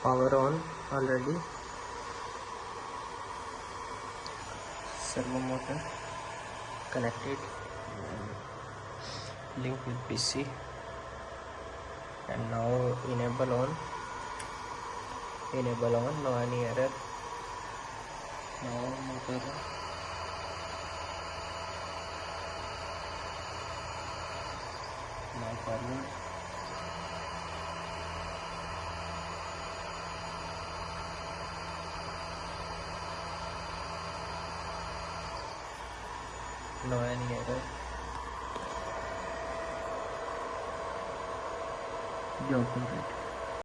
Power on already. Servo motor connected, link with PC, and now enable on, no any error. Now motor now forward. No any error. Job complete.